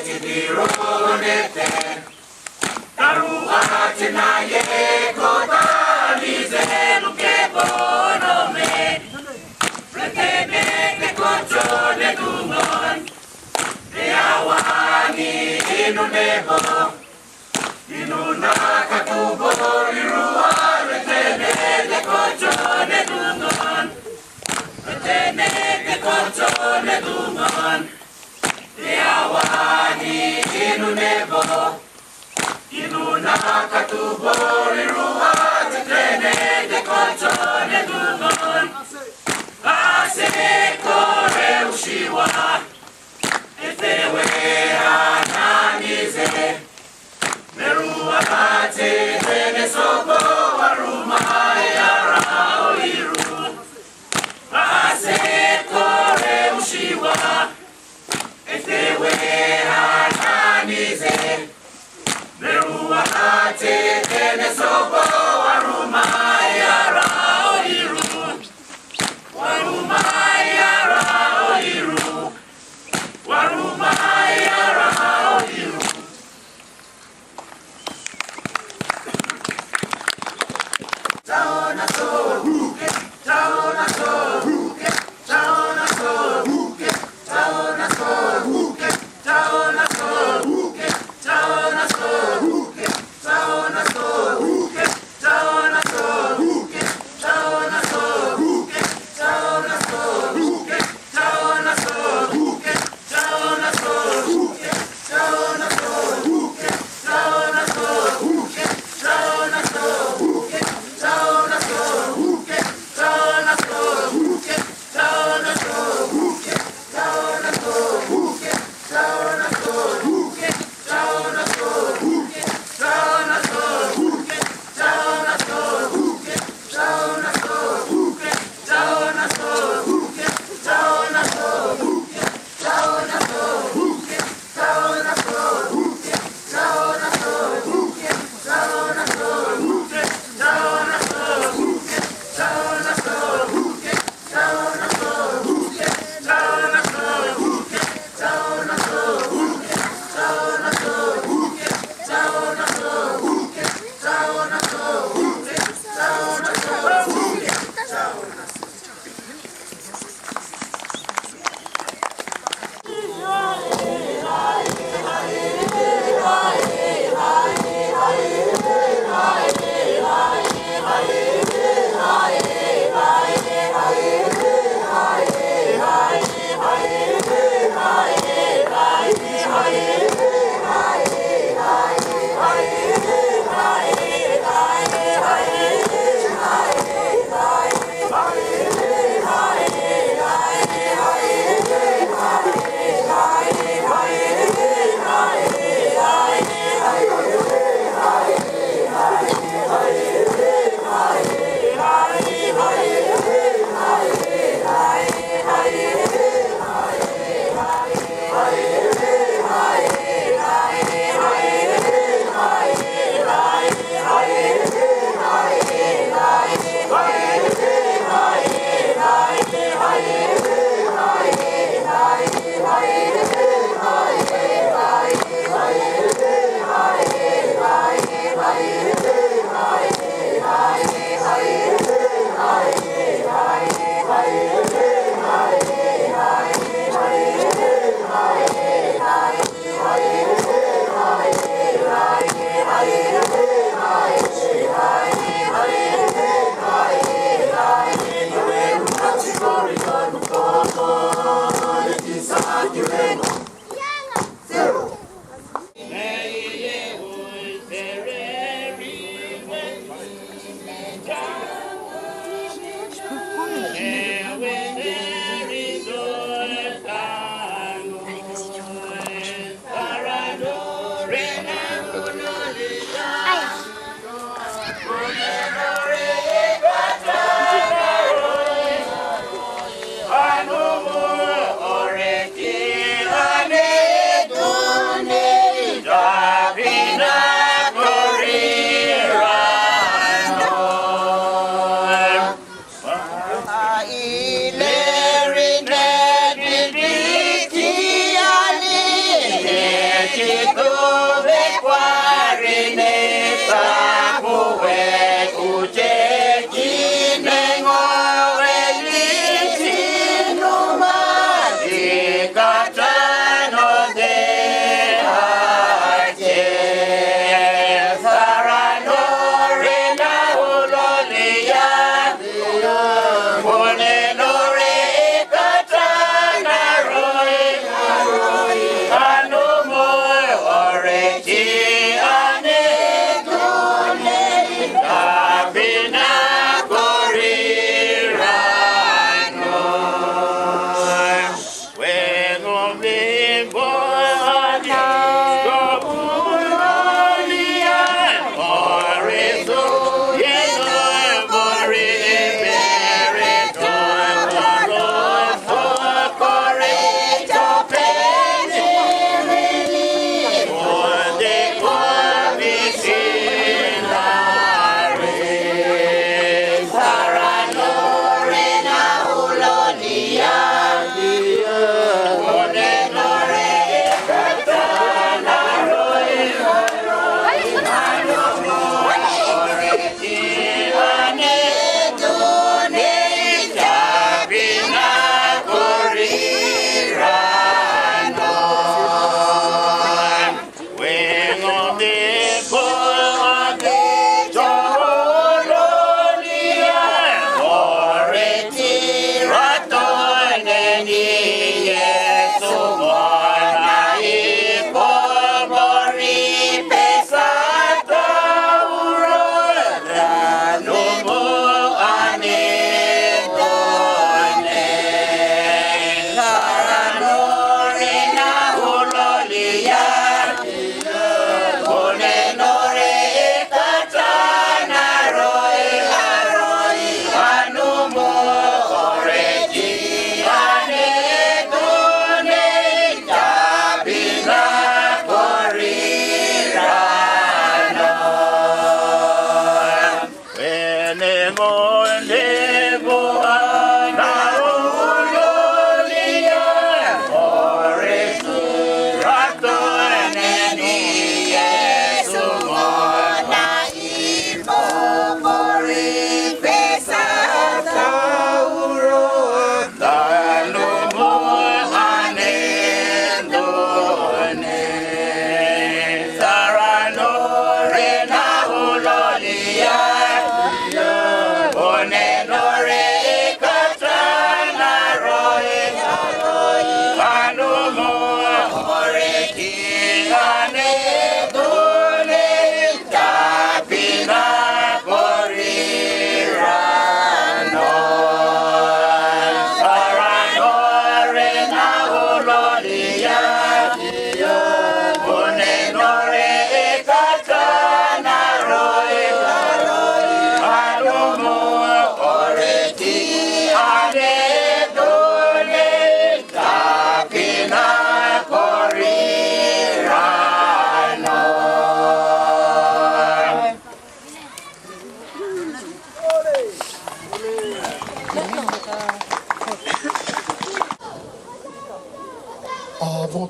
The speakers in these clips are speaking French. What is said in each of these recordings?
tidironete Karuate na ye kota lize luke bonome Retene te kocho ne dungon Te awani inu nebo Inu nakatubo irua Retene te kocho ne dungon Retene te kocho ne dungon Te awani inu nebo Inu nakatubo irua Retene te kocho ne dungon Ase kore ushiwa Etewe ananize Merua kate tene sobo Waruma yara oiru Ase kore ushiwa Etewe ananize Merua kate tene sobo Waruma yara oiru Waruma yara oiru Waruma yara oiru Taona so huke Taona so huke Taona so huke Taona so huke Taona so huke Taona so huke Taona so huke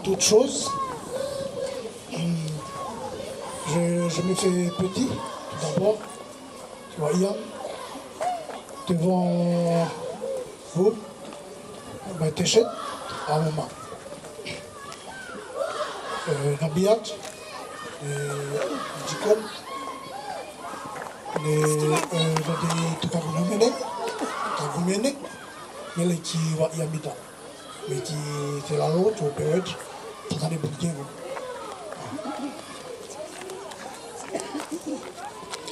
toute chose, je me fais petit, tout d'abord, tu vois, Yann, devant vous, Téchet, à moment. Nabiat, Djikon, Tukagumene, mais qui va y habiter. Mais qui est là l'autre, au période, qui a des bouquins.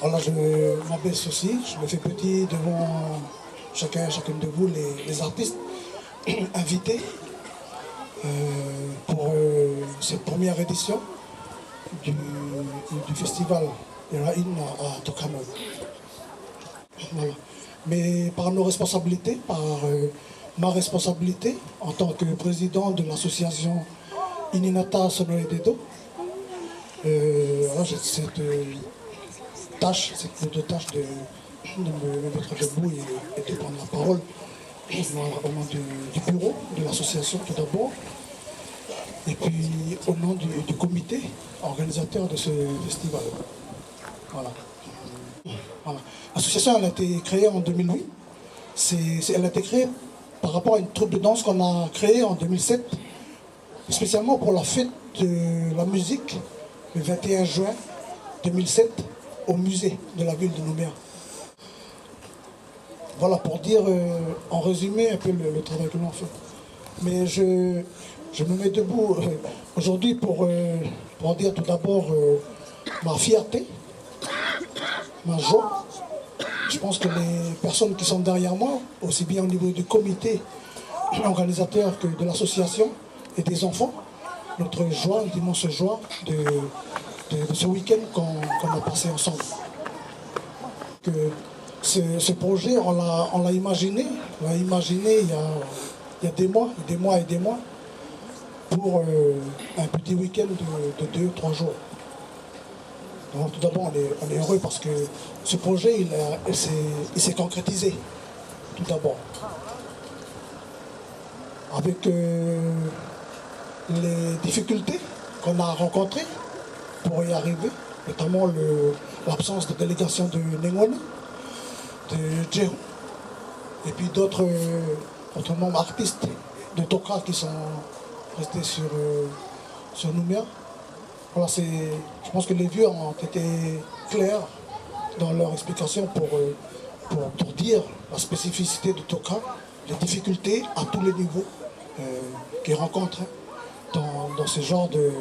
Alors je m'abaisse aussi, je me fais petit devant chacune de vous, les artistes invités pour cette première édition du festival Rain à Tokamo. Voilà. Mais par nos responsabilités, par ma responsabilité en tant que président de l'association Ininata Sonoe Dedo, j'ai cette tâche de me mettre debout et de prendre la parole au nom du bureau de l'association tout d'abord, et puis au nom du comité organisateur de ce festival. Voilà. L'association a été créée en 2008. Elle a été créée par rapport à une troupe de danse qu'on a créée en 2007, spécialement pour la fête de la musique, le 21 juin 2007, au musée de la ville de Nouméa. Voilà, pour dire en résumé un peu le travail que l'on fait. Mais je me mets debout aujourd'hui pour dire tout d'abord ma fierté, ma joie. Je pense que les personnes qui sont derrière moi, aussi bien au niveau du comité organisateur que de l'association et des enfants, notre joie, l'immense joie de ce week-end qu'on a passé ensemble. Que ce projet, on l'a imaginé il y a des mois et des mois pour un petit week-end de 2-3 jours. Donc tout d'abord, on est heureux parce que ce projet, il s'est concrétisé, tout d'abord. Avec les difficultés qu'on a rencontrées pour y arriver, notamment l'absence de délégation de Nengone, de Djero, et puis d'autres membres artistes de Toka qui sont restés sur Nouméa. Voilà, je pense que les vieux ont été clairs dans leur explication pour dire la spécificité de Toka, les difficultés à tous les niveaux qu'ils rencontrent dans ce genre de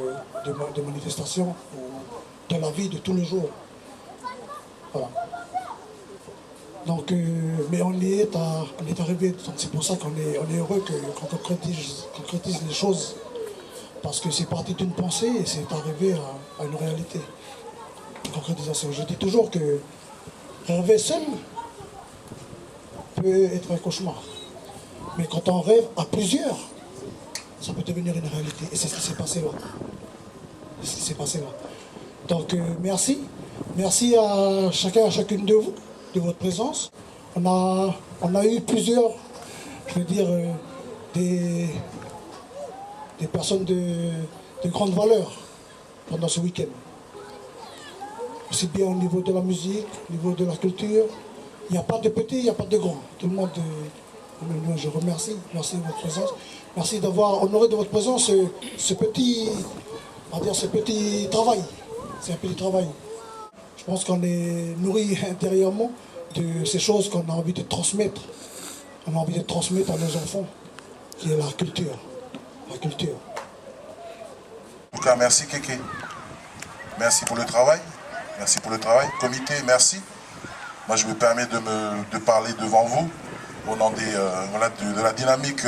manifestations ou de la vie de tous les jours. Voilà. Donc, mais on est arrivé, donc c'est pour ça qu'on est heureux qu'on concrétise les choses. Parce que c'est parti d'une pensée et c'est arrivé à une réalité, une concrétisation. Je dis toujours que rêver seul peut être un cauchemar. Mais quand on rêve à plusieurs, ça peut devenir une réalité. Et c'est ce qui s'est passé là. C'est ce qui s'est passé là. Donc merci. Merci à chacun, à chacune de vous, de votre présence. On a eu plusieurs, je veux dire, des personnes de grande valeur pendant ce week-end. Aussi bien au niveau de la musique, au niveau de la culture. Il n'y a pas de petit, il n'y a pas de grand. Tout le monde, je remercie. Merci de votre présence. Merci d'avoir honoré de votre présence ce petit travail. C'est un petit travail. Je pense qu'on est nourri intérieurement de ces choses qu'on a envie de transmettre. On a envie de transmettre à nos enfants, qui est la culture. La culture. En tout cas, merci Kéké. Merci pour le travail. Merci pour le travail. Comité, merci. Moi, je me permets de parler devant vous au nom de la dynamique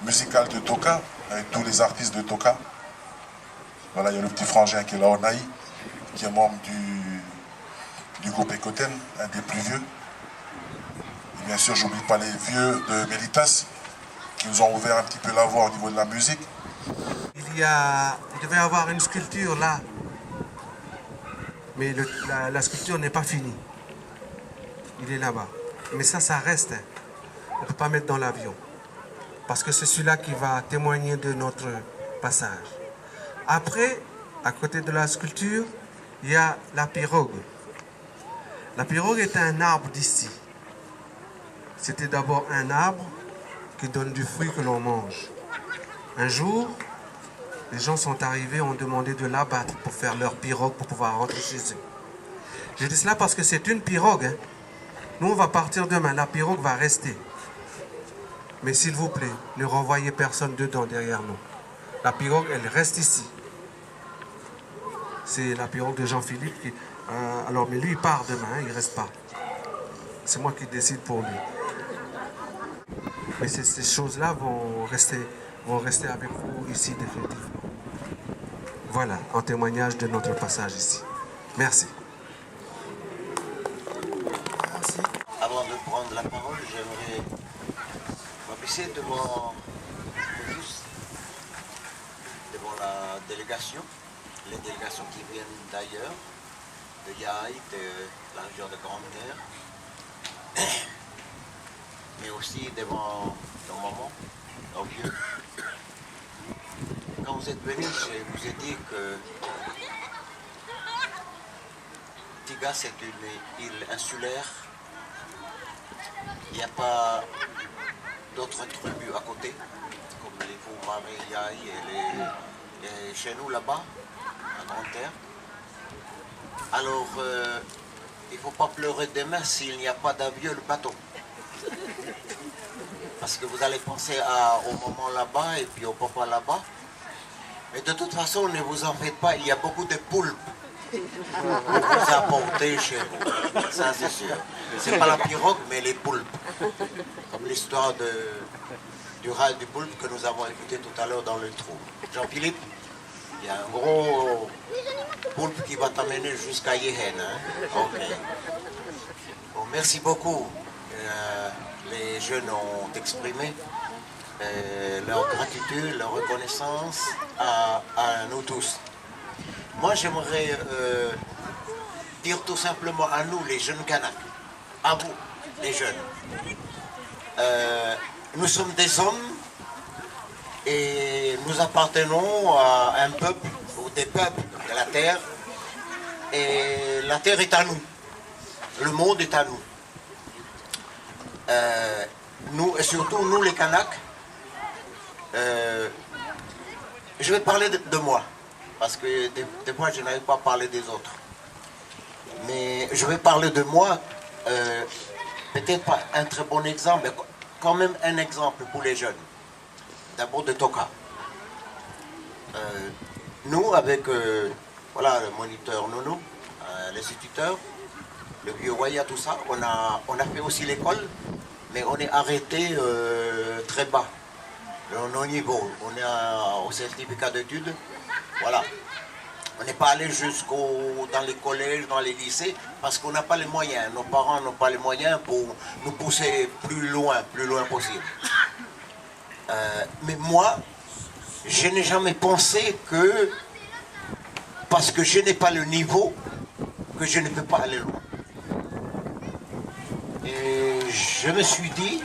musicale de Toka, avec tous les artistes de Toka. Voilà, il y a le petit frangin qui est là, Onaï, qui est membre du groupe Ekoten, un des plus vieux. Et bien sûr, j'oublie pas les vieux de Melitas, qui nous ont ouvert un petit peu la voie au niveau de la musique. Il devait y avoir une sculpture là, mais la sculpture n'est pas finie. Il est là-bas. Mais ça reste. On ne peut pas mettre dans l'avion. parce que c'est celui-là qui va témoigner de notre passage. Après, à côté de la sculpture, il y a la pirogue. La pirogue est un arbre d'ici. C'était d'abord un arbre qui donne du fruit que l'on mange. Un jour, les gens sont arrivés, ont demandé de l'abattre pour faire leur pirogue pour pouvoir rentrer chez eux. Je dis cela parce que c'est une pirogue. Hein. Nous, on va partir demain. La pirogue va rester. Mais s'il vous plaît, ne renvoyez personne dedans derrière nous. La pirogue, elle reste ici. C'est la pirogue de Jean-Philippe qui... alors, mais lui, il part demain, hein, il ne reste pas. C'est moi qui décide pour lui. Mais ces choses-là vont rester avec vous ici définitivement. Voilà, en témoignage de notre passage ici. Merci. Merci. Avant de prendre la parole, j'aimerais m'abaisser devant vous tous, devant la délégation, les délégations qui viennent d'ailleurs, de Yaï, de la région de Grande-Terre, mais aussi devant nos mamans, nos vieux. Quand vous êtes venus, je vous ai dit que Tiga, c'est une île insulaire. Il n'y a pas d'autres tribus à côté, comme les Fou-Marais, Yaï et chez nous là-bas, à Grande-Terre. Alors, il ne faut pas pleurer demain s'il n'y a pas d'avion, le bateau. Parce que vous allez penser au moment là-bas et puis au papa là-bas. Mais de toute façon, ne vous en faites pas, il y a beaucoup de poulpes pour vous apporter chez vous. Ça, c'est sûr. C'est pas la pirogue, mais les poulpes. Comme l'histoire du rat et du poulpe que nous avons écouté tout à l'heure dans le trou. Jean-Philippe, il y a un gros poulpe qui va t'amener jusqu'à Yéhen. Hein? Ok. Bon, merci beaucoup. Les jeunes ont exprimé leur gratitude, leur reconnaissance à nous tous. Moi, j'aimerais dire tout simplement à nous, les jeunes Kanaks, à vous, les jeunes, nous sommes des hommes et nous appartenons à un peuple ou des peuples de la terre, et la terre est à nous, le monde est à nous. Nous, et surtout nous les Kanaks, je vais parler de moi, parce que des fois je n'arrive pas à parler des autres. Mais je vais parler de moi, peut-être pas un très bon exemple, mais quand même un exemple pour les jeunes. D'abord de Toka. Nous, avec voilà, le moniteur Nono, l'instituteur, le vieux Waya, tout ça, on a fait aussi l'école, mais on est arrêté très bas, nos niveaux. On est au certificat d'études, voilà. On n'est pas allé dans les collèges, dans les lycées, parce qu'on n'a pas les moyens. Nos parents n'ont pas les moyens pour nous pousser plus loin possible. Mais moi, je n'ai jamais pensé que, parce que je n'ai pas le niveau, que je ne peux pas aller loin. Et je me suis dit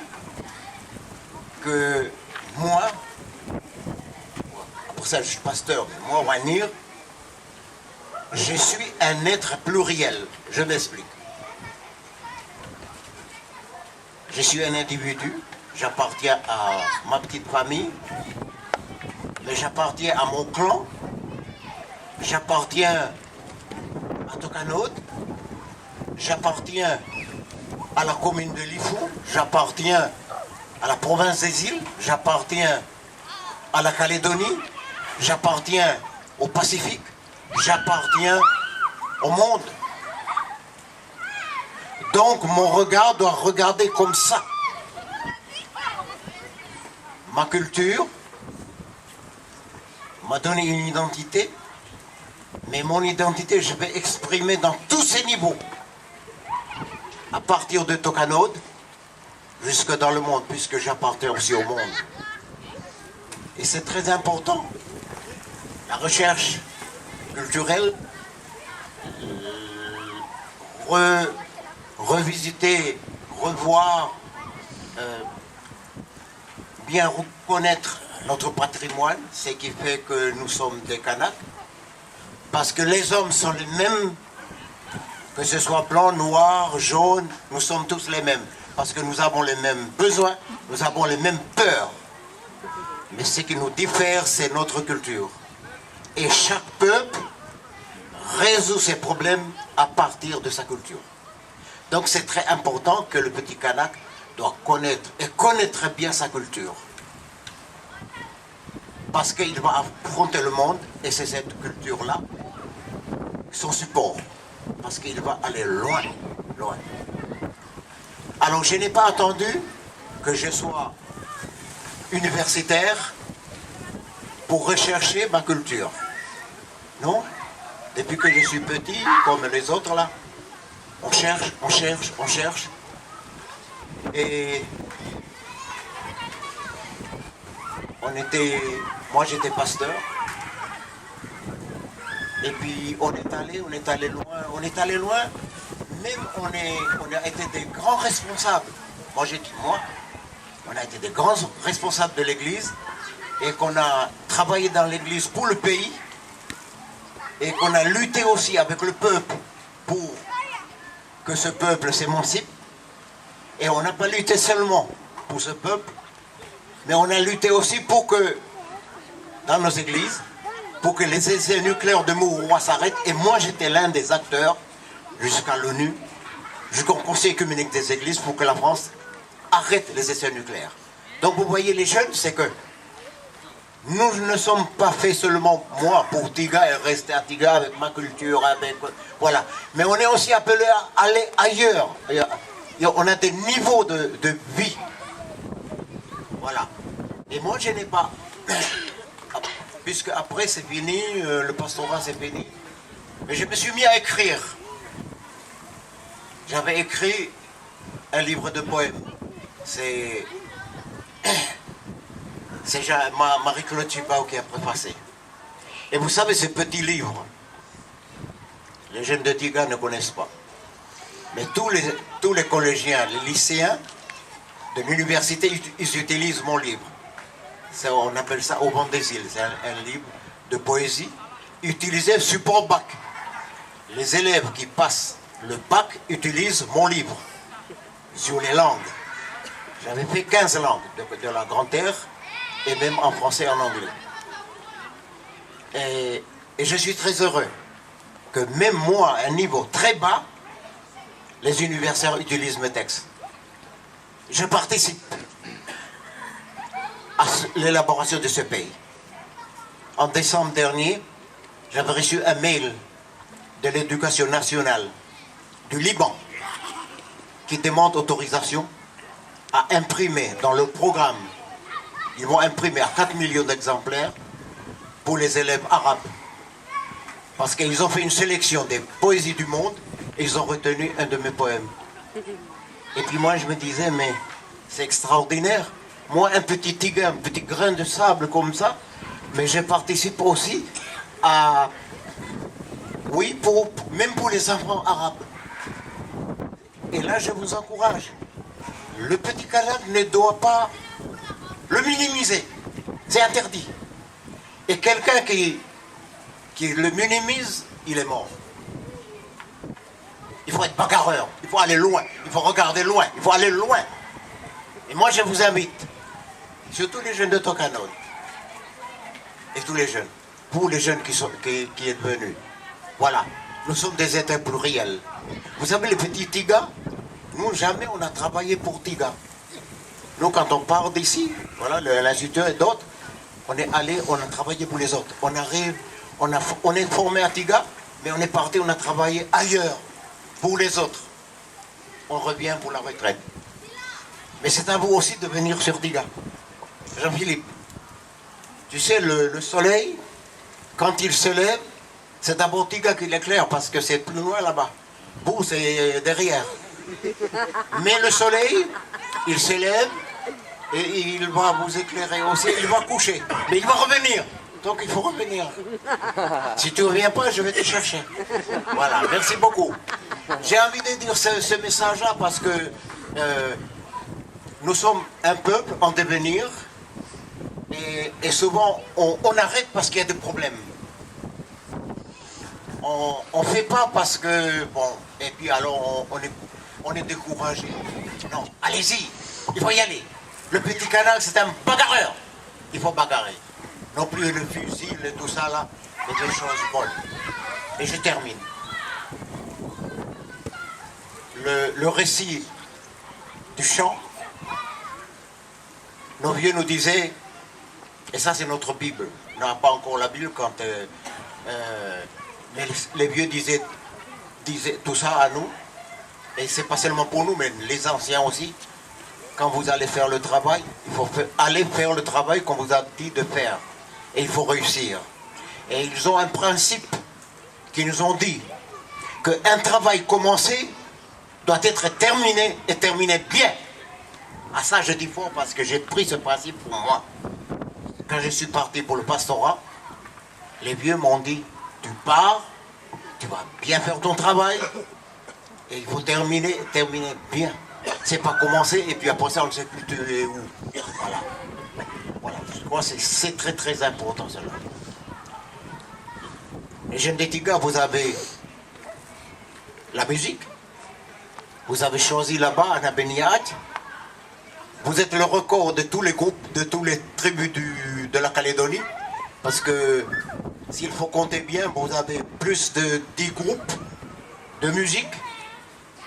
que moi, pour ça je suis pasteur, mais moi, Wanir, je suis un être pluriel. Je m'explique. Je suis un individu, j'appartiens à ma petite famille, mais j'appartiens à mon clan, j'appartiens à Tokanod, j'appartiens à la commune de Lifou, j'appartiens à la province des îles, j'appartiens à la Calédonie, j'appartiens au Pacifique, j'appartiens au monde. Donc mon regard doit regarder comme ça. Ma culture m'a donné une identité, mais mon identité, je vais exprimer dans tous ces niveaux. À partir de Tokanod, jusque dans le monde, puisque j'appartiens aussi au monde. Et c'est très important. La recherche culturelle, revisiter, revoir bien reconnaître notre patrimoine, ce qui fait que nous sommes des Kanaks. Parce que les hommes sont les mêmes, que ce soit blanc, noir, jaune, nous sommes tous les mêmes. Parce que nous avons les mêmes besoins, nous avons les mêmes peurs. Mais ce qui nous diffère, c'est notre culture. Et chaque peuple résout ses problèmes à partir de sa culture. Donc c'est très important que le petit Kanak doit connaître, et connaître bien sa culture. Parce qu'il va affronter le monde, et c'est cette culture-là, son support. Parce qu'il va aller loin, loin. Alors je n'ai pas attendu que je sois universitaire pour rechercher ma culture. Non? Depuis que je suis petit, comme les autres là, on cherche, on cherche, on cherche. Et moi j'étais pasteur. Et puis on est allé loin, même on a été des grands responsables. Moi, on a été des grands responsables de l'église et qu'on a travaillé dans l'église pour le pays et qu'on a lutté aussi avec le peuple pour que ce peuple s'émancipe. Et on n'a pas lutté seulement pour ce peuple, mais on a lutté aussi pour que, dans nos églises, pour que les essais nucléaires de Mouroua s'arrêtent. Et moi, j'étais l'un des acteurs, jusqu'à l'ONU, jusqu'au Conseil œcuménique des églises, pour que la France arrête les essais nucléaires. Donc vous voyez, les jeunes, c'est que nous ne sommes pas faits seulement, moi, pour Tiga, et rester à Tiga avec ma culture, voilà. Mais on est aussi appelé à aller ailleurs. On a des niveaux de vie. Voilà. Et moi, je n'ai pas... Puisque après c'est fini, le pastorat c'est fini. Mais je me suis mis à écrire. J'avais écrit un livre de poèmes. C'est Marie-Claude Chibao qui a préfacé. Et vous savez, ce petit livre, les jeunes de Tiga ne connaissent pas. Mais tous les collégiens, les lycéens de l'université, ils utilisent mon livre. On appelle ça Au vent des îles. C'est un livre de poésie utilisé support bac. Les élèves qui passent le bac utilisent mon livre sur les langues. J'avais fait 15 langues de la Grande-Terre et même en français et en anglais. Et je suis très heureux que même moi, à un niveau très bas, les universitaires utilisent mes textes. Je participe à l'élaboration de ce pays. En décembre dernier, j'avais reçu un mail de l'éducation nationale du Liban qui demande autorisation à imprimer dans le programme. Ils vont imprimer à 4 millions d'exemplaires pour les élèves arabes. Parce qu'ils ont fait une sélection des poésies du monde et ils ont retenu un de mes poèmes. Et puis moi je me disais, mais c'est extraordinaire. Moi, un petit tigre, un petit grain de sable comme ça, mais je participe aussi à... Oui, même pour les enfants arabes. Et là, je vous encourage. Le petit Kanak ne doit pas le minimiser. C'est interdit. Et quelqu'un qui le minimise, il est mort. Il faut être bagarreur, il faut aller loin, il faut regarder loin, il faut aller loin. Et moi, je vous invite, surtout les jeunes de Tocanon, et tous les jeunes, pour les jeunes qui êtes venus. Voilà, nous sommes des êtres pluriels. Vous savez, les petits Tiga, nous, jamais on a travaillé pour Tiga. Nous, quand on part d'ici, voilà, l'institut et d'autres, on est allé, on a travaillé pour les autres. On arrive, on est formé à Tiga, mais on est parti, on a travaillé ailleurs, pour les autres. On revient pour la retraite. Mais c'est à vous aussi de venir sur Tiga. Jean-Philippe, tu sais, le soleil, quand il se lève, c'est d'abord Tiga qui l'éclaire, parce que c'est plus loin là-bas. Vous, c'est derrière. Mais le soleil, il se lève, et il va vous éclairer aussi, il va coucher. Mais il va revenir. Donc il faut revenir. Si tu ne reviens pas, je vais te chercher. Voilà, merci beaucoup. J'ai envie de dire ce message-là parce que nous sommes un peuple en devenir Et souvent, on arrête parce qu'il y a des problèmes. On ne fait pas parce que, bon, et puis alors on est découragé. Non, allez-y, il faut y aller. Le petit canard, c'est un bagarreur. Il faut bagarrer. Non plus le fusil et tout ça là, mais des choses bonnes. Et je termine. Le récit du chant, nos vieux nous disaient, et ça c'est notre Bible, on n'a pas encore la Bible quand mais les vieux disaient tout ça à nous, et c'est pas seulement pour nous, mais les anciens aussi. Quand vous allez faire le travail, il faut aller faire le travail qu'on vous a dit de faire. Et il faut réussir. Et ils ont un principe qui nous ont dit qu'un travail commencé doit être terminé et terminé bien. À ça je dis fort parce que j'ai pris ce principe pour moi. Quand je suis parti pour le pastorat, les vieux m'ont dit, tu pars, tu vas bien faire ton travail, et il faut terminer bien. C'est pas commencer, et puis après ça, on ne sait plus tu es où. Voilà. Voilà. Je crois que c'est très très important cela. Les jeunes des Tigas, vous avez la musique. Vous avez choisi là-bas, à Nabeniat. Vous êtes le record de tous les groupes, de tous les tribus de la Calédonie. Parce que, s'il faut compter bien, vous avez plus de 10 groupes de musique.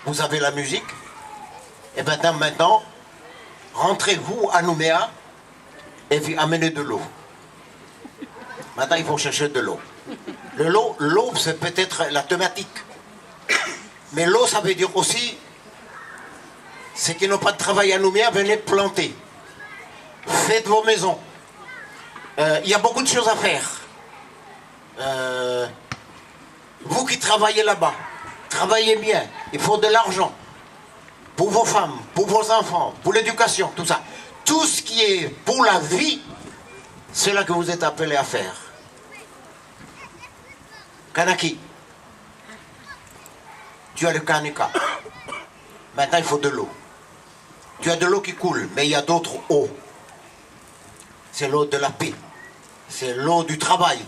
Vous avez la musique. Et maintenant, rentrez-vous à Nouméa et puis amenez de l'eau. Maintenant, il faut chercher de l'eau. L'eau, c'est peut-être la thématique. Mais l'eau, ça veut dire aussi, ceux qui n'ont pas de travail à Nouméa, venez planter. Faites vos maisons. Il y a beaucoup de choses à faire. Vous qui travaillez là-bas, travaillez bien. Il faut de l'argent. Pour vos femmes, pour vos enfants, pour l'éducation, tout ça. Tout ce qui est pour la vie, c'est là que vous êtes appelés à faire. Kanaki, tu as le Kanika. Maintenant, il faut de l'eau. Tu as de l'eau qui coule, mais il y a d'autres eaux. C'est l'eau de la paix. C'est l'eau du travail.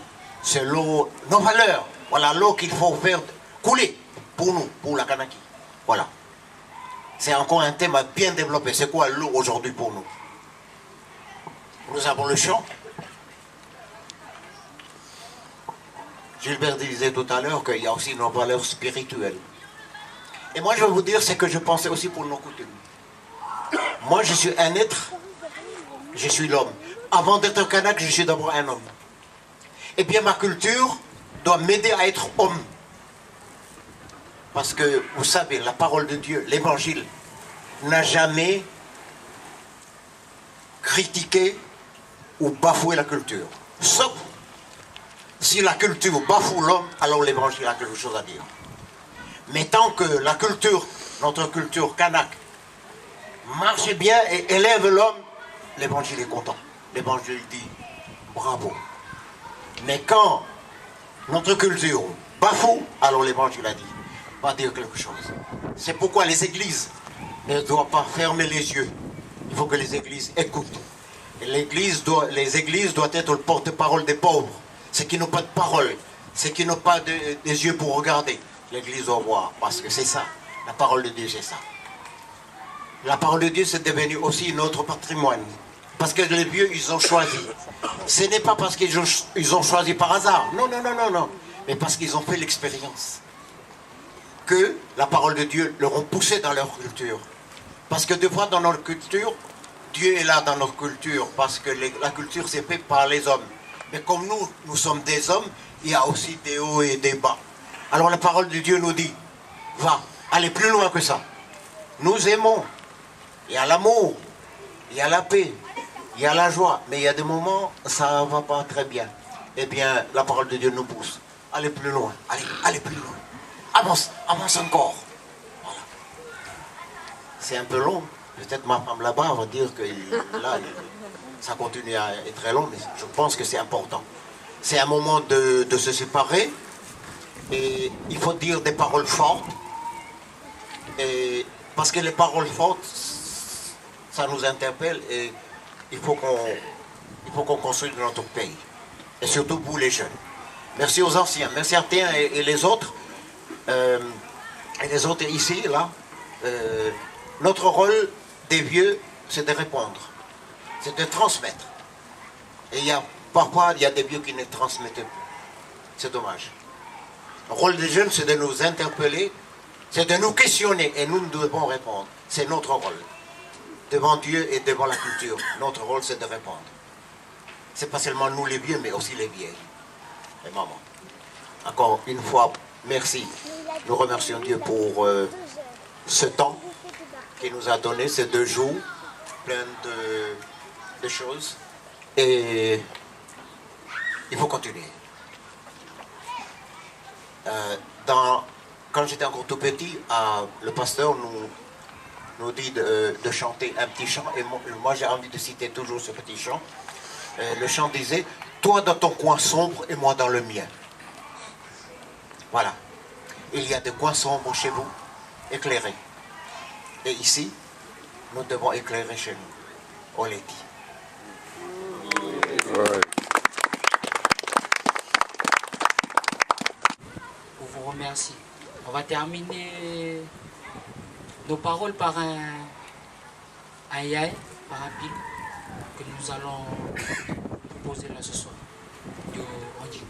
C'est l'eau, nos valeurs. Voilà l'eau qu'il faut faire couler pour nous, pour la Kanaki. Voilà. C'est encore un thème à bien développer. C'est quoi l'eau aujourd'hui pour nous? Nous avons le chant. Gilbert disait tout à l'heure qu'il y a aussi nos valeurs spirituelles. Et moi je vais vous dire ce que je pensais aussi pour nos coutumes. Moi je suis un être, je suis l'homme. Avant d'être un Kanak, je suis d'abord un homme. Et bien ma culture doit m'aider à être homme. Parce que, vous savez, la parole de Dieu, l'évangile, n'a jamais critiqué ou bafoué la culture. Sauf si la culture bafoue l'homme, alors l'évangile a quelque chose à dire. Mais tant que la culture, notre culture kanak, marche bien et élève l'homme, l'évangile est content. L'évangile dit bravo. Mais quand notre culture bafoue, alors l'évangile a dit va dire quelque chose. C'est pourquoi les églises ne doivent pas fermer les yeux. Il faut que les églises écoutent. Et les églises doivent être le porte-parole des pauvres. Ceux qui n'ont pas de parole, ceux qui n'ont pas des yeux pour regarder. L'église doit voir, parce que c'est ça. La parole de Dieu, c'est ça. La parole de Dieu, c'est devenu aussi notre patrimoine. Parce que les vieux, ils ont choisi. Ce n'est pas parce qu'ils ont choisi par hasard. Non, non, non, non, non. Mais parce qu'ils ont fait l'expérience. Que la parole de Dieu leur ont poussé dans leur culture. Parce que des fois dans notre culture, Dieu est là dans notre culture, parce que la culture c'est fait par les hommes. Mais comme nous sommes des hommes, il y a aussi des hauts et des bas. Alors la parole de Dieu nous dit, va, allez plus loin que ça. Nous aimons, il y a l'amour, il y a la paix, il y a la joie, mais il y a des moments, ça ne va pas très bien. Eh bien, la parole de Dieu nous pousse. Allez plus loin, allez plus loin. Avance, avance encore. Voilà. C'est un peu long. Peut-être ma femme là-bas va dire que là, ça continue à être très long, mais je pense que c'est important. C'est un moment de se séparer. Et il faut dire des paroles fortes. Et parce que les paroles fortes, ça nous interpelle et il faut Il faut qu'on construise notre pays. Et surtout pour les jeunes. Merci aux anciens, merci à Théa et les autres. Et les autres ici, là. Notre rôle des vieux, c'est de répondre. C'est de transmettre. Et parfois, il y a des vieux qui ne transmettent plus. C'est dommage. Le rôle des jeunes, c'est de nous interpeller, c'est de nous questionner et nous devons répondre. C'est notre rôle. Devant Dieu et devant la culture, notre rôle, c'est de répondre. C'est pas seulement nous les vieux, mais aussi les vieilles. Et maman. Encore une fois, merci. Nous remercions Dieu pour ce temps qu'il nous a donné, ces 2 jours, plein de choses. Et il faut continuer. Quand j'étais encore tout petit, le pasteur nous dit de chanter un petit chant. Et moi j'ai envie de citer toujours ce petit chant. Le chant disait « Toi dans ton coin sombre et moi dans le mien ». Voilà. Il y a des coins sombres chez vous, éclairés. Et ici, nous devons éclairer chez nous. On l'a dit. On vous remercie. On va terminer nos paroles par un yaï, par un pile que nous allons proposer là ce soir. De Randy.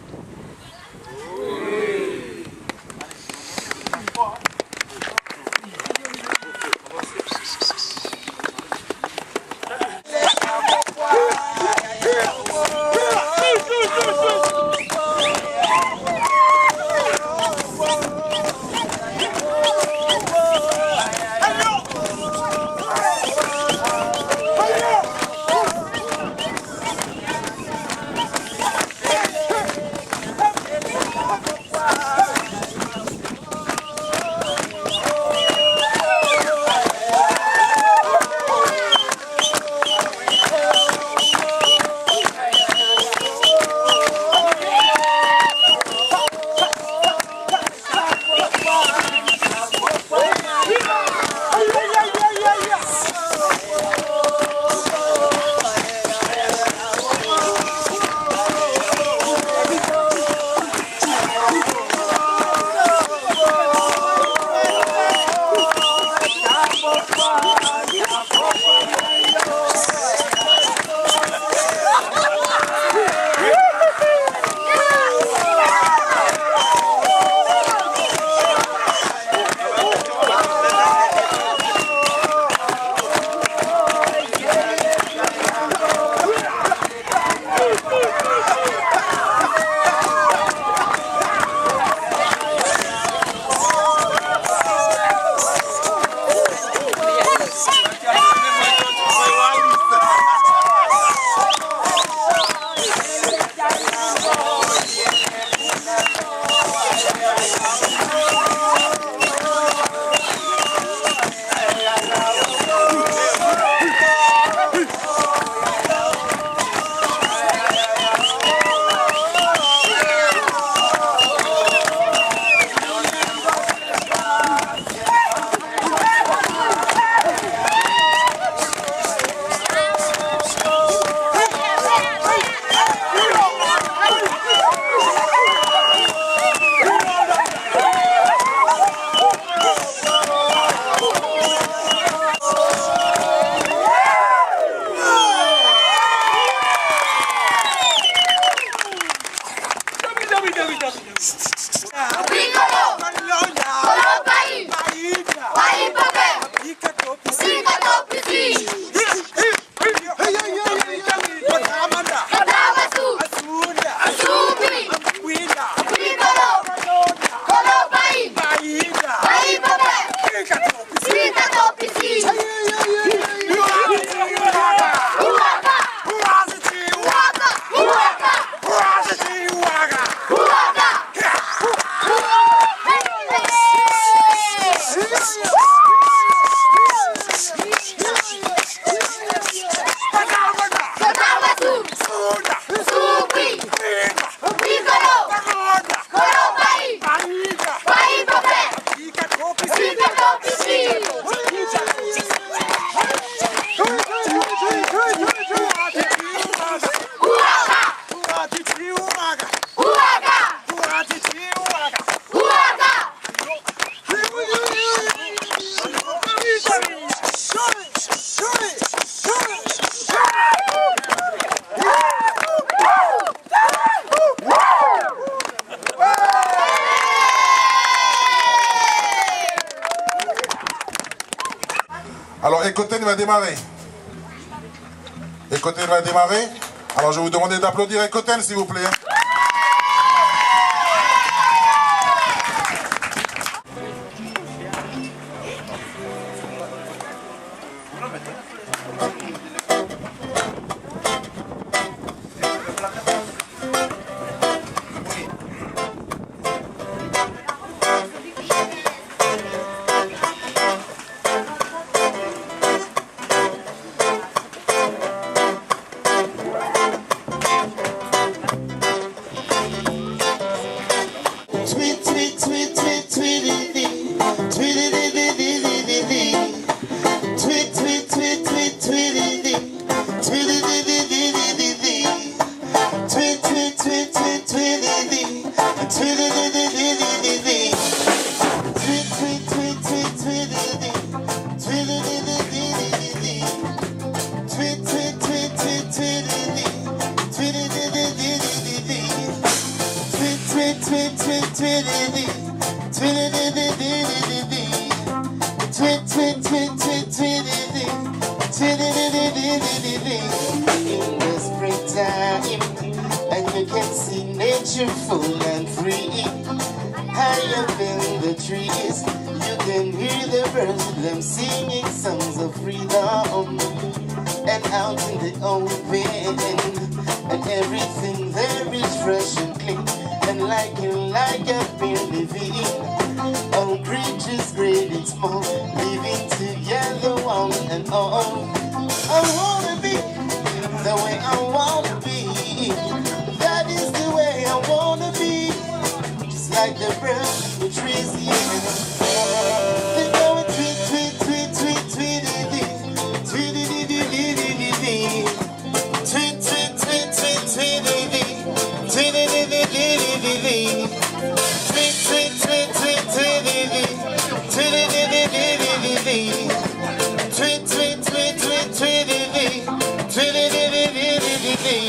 Alors, Ekoten va démarrer. Ekoten va démarrer. Alors, je vais vous demander d'applaudir Ekoten, s'il vous plaît. In the springtime, and you can see nature full and free. High up in the trees, you can hear the birds, them singing songs of freedom. And out in the open, and everything there is fresh and clean. And like I've been living, all creatures great and small, living together one and all. I wanna be the way I wanna be. That is the way I wanna be. Just like the birds in the trees, yeah. They're going tweet, tweet, tweet, tweet, tweet-dee-dee. Tweet-dee-dee-dee-dee-dee-dee. Tweet, tweet, tweet, tweet, tweet-dee-dee. Tweet-dee-dee-dee-dee-dee. Tweet, tweet, tweet, tweet, tweet-dee-dee. Tweet-dee-dee-dee-dee-dee. Tweet, tweet, tweet, tweet, tweet-dee-dee. Tweet-dee-dee-dee-dee-dee.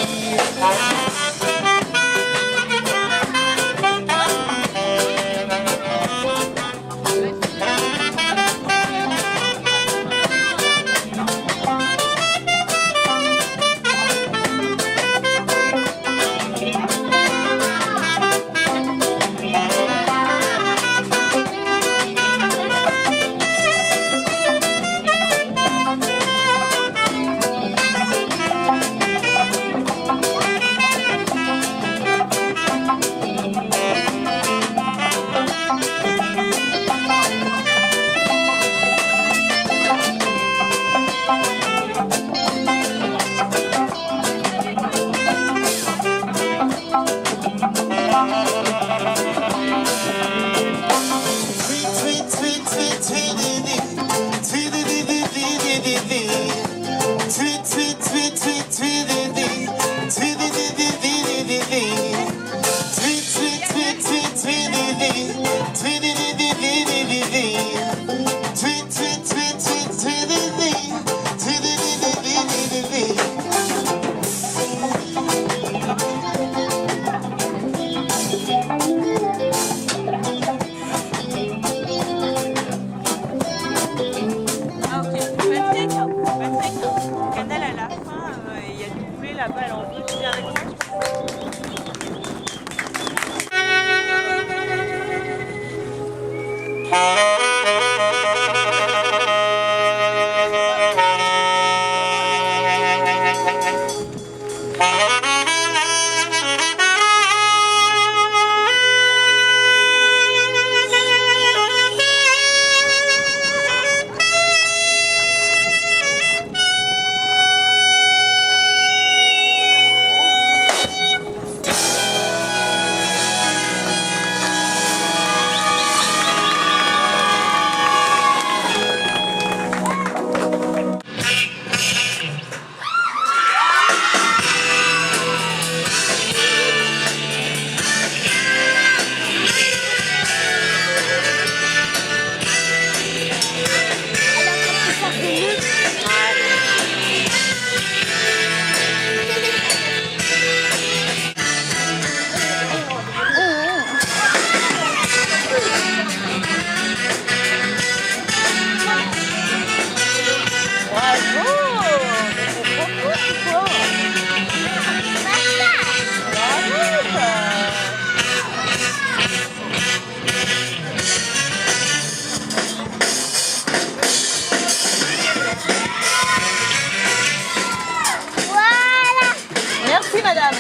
Merci madame.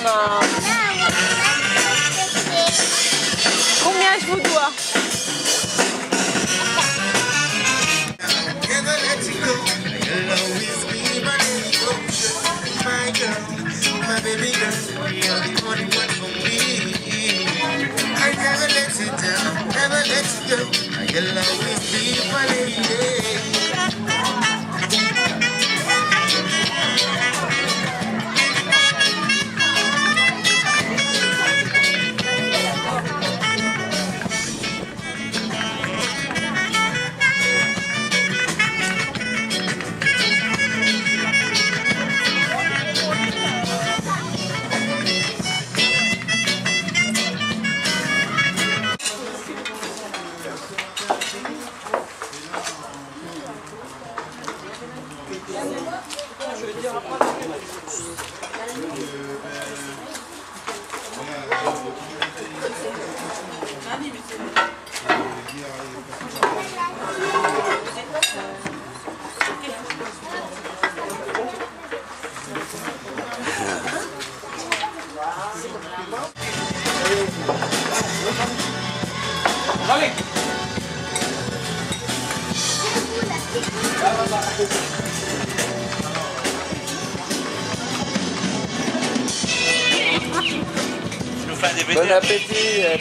Combien je vous dois?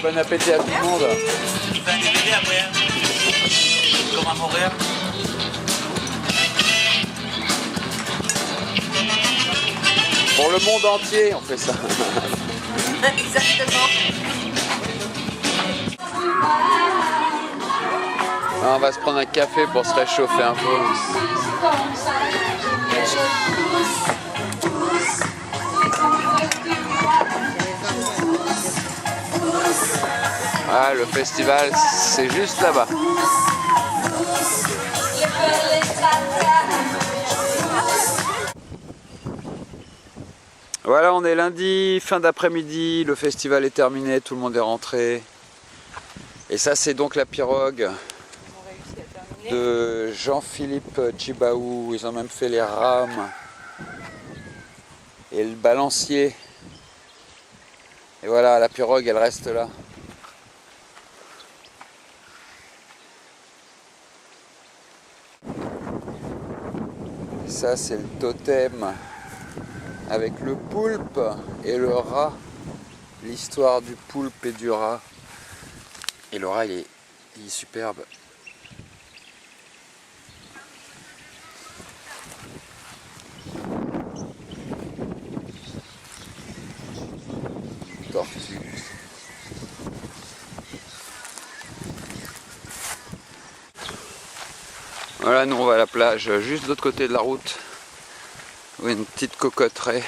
Bon appétit à tout le monde. Tu fais un DVD après, hein? Comme à Montréal. Pour le monde entier, on fait ça. Exactement. On va se prendre un café pour se réchauffer un peu. Ah, le festival, c'est juste là-bas. Voilà, on est lundi, fin d'après-midi, le festival est terminé, tout le monde est rentré. Et ça, c'est donc la pirogue de Jean-Philippe Tchibaou. Ils ont même fait les rames et le balancier. Et voilà, la pirogue, elle reste là. Ça, c'est le totem avec le poulpe et le rat. L'histoire du poulpe et du rat. Et le rat, il est superbe. Tortue. Voilà, nous on va à la plage, juste de l'autre côté de la route. Une petite cocotteraie.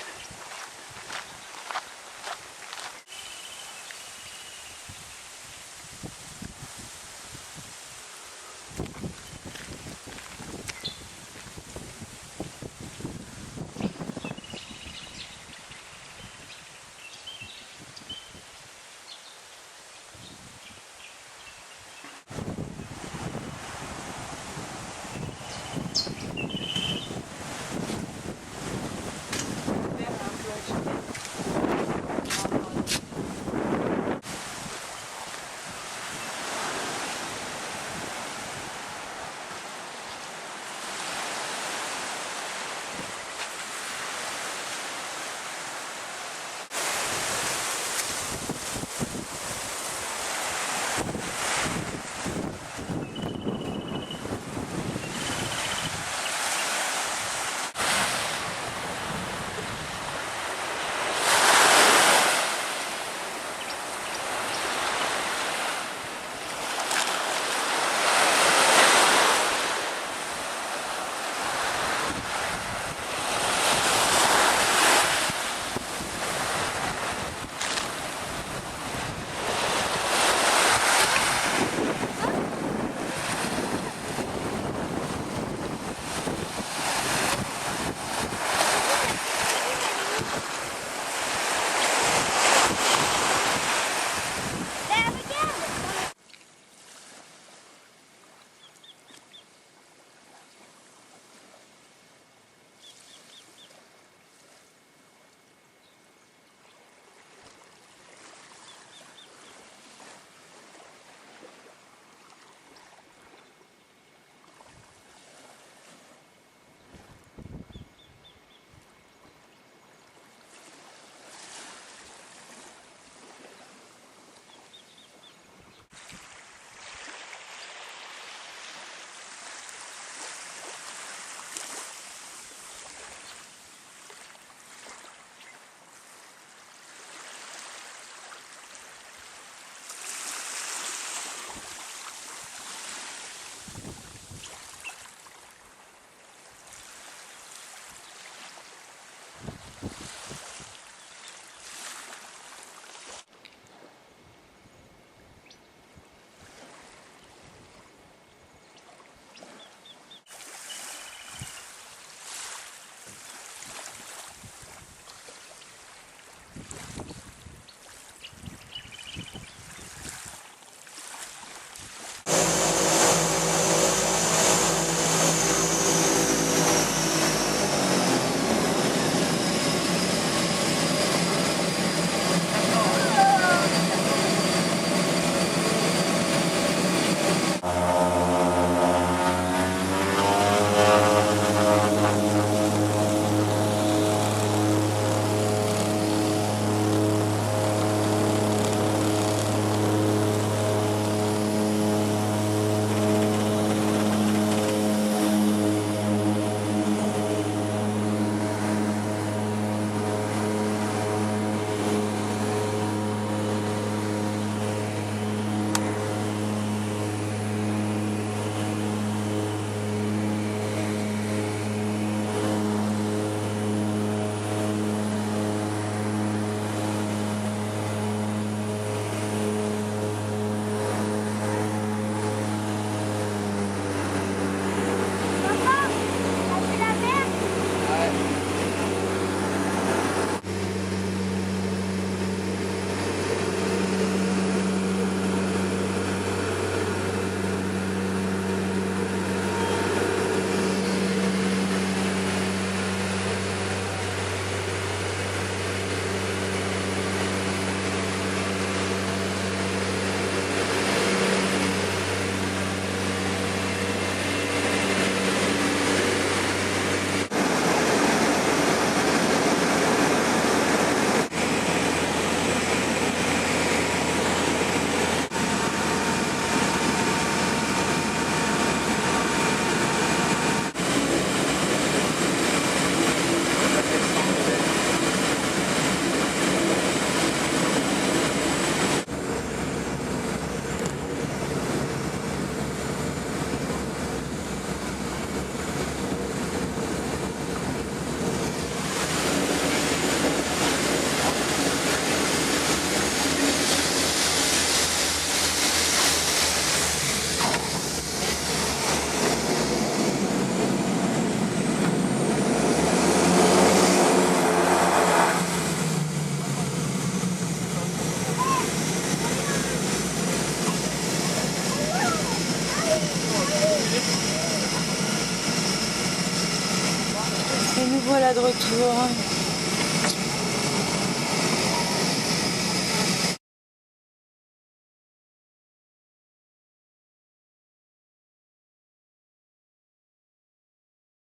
Et nous voilà de retour.